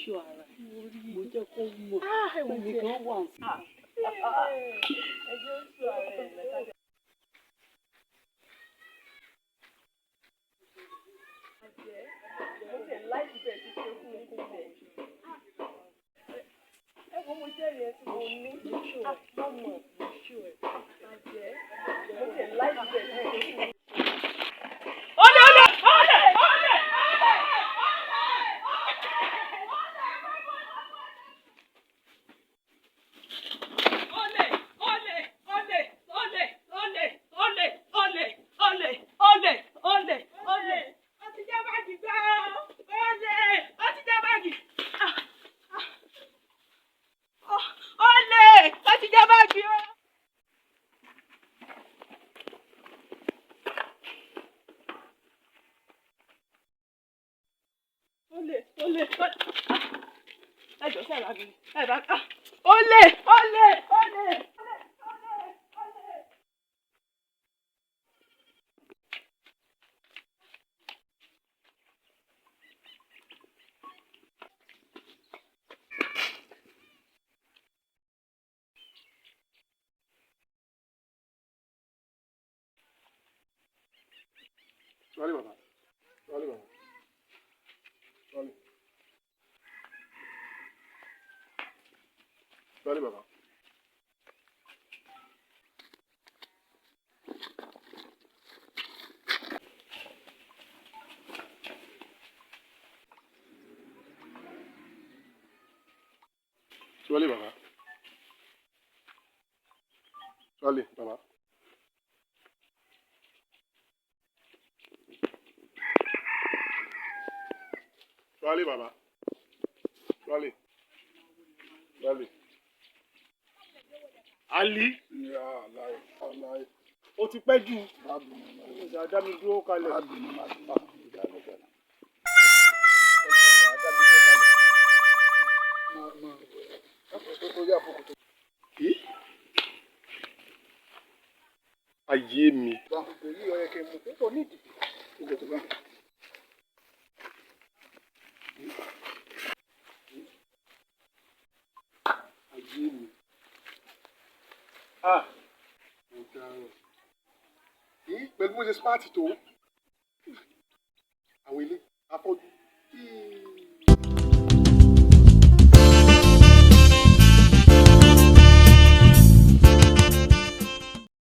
ṣọ́ ara mo jẹ́ kó mọ̀ pé mi gan wà sí. ẹjọ́ ṣọ́ ara ẹ̀ lẹ́ka. mo tẹ̀ láìpẹ́ bẹ́ẹ̀ ti ṣe fún mi bẹ́ẹ̀. ẹ wo mo jẹ́ ìyẹn tí mo ní àtọ́mọ̀ ìṣó ẹ̀ àjẹ́ mo tẹ̀ láìpẹ́ bẹ́ẹ̀ ti ṣe fún mi. Sorry, Baba. Sorry, Baba. Sorry. Sorry, Baba. Sorry, Baba. Sorry, Baba. Sorry, Baba. Sorry. Sorry. Ali. Allah. Ó ti pẹ́ jù. Dá mi dúró kalẹ̀. Ayé mi. Pẹ̀lú bó ṣe smart tó àwọn ilé afọ́jú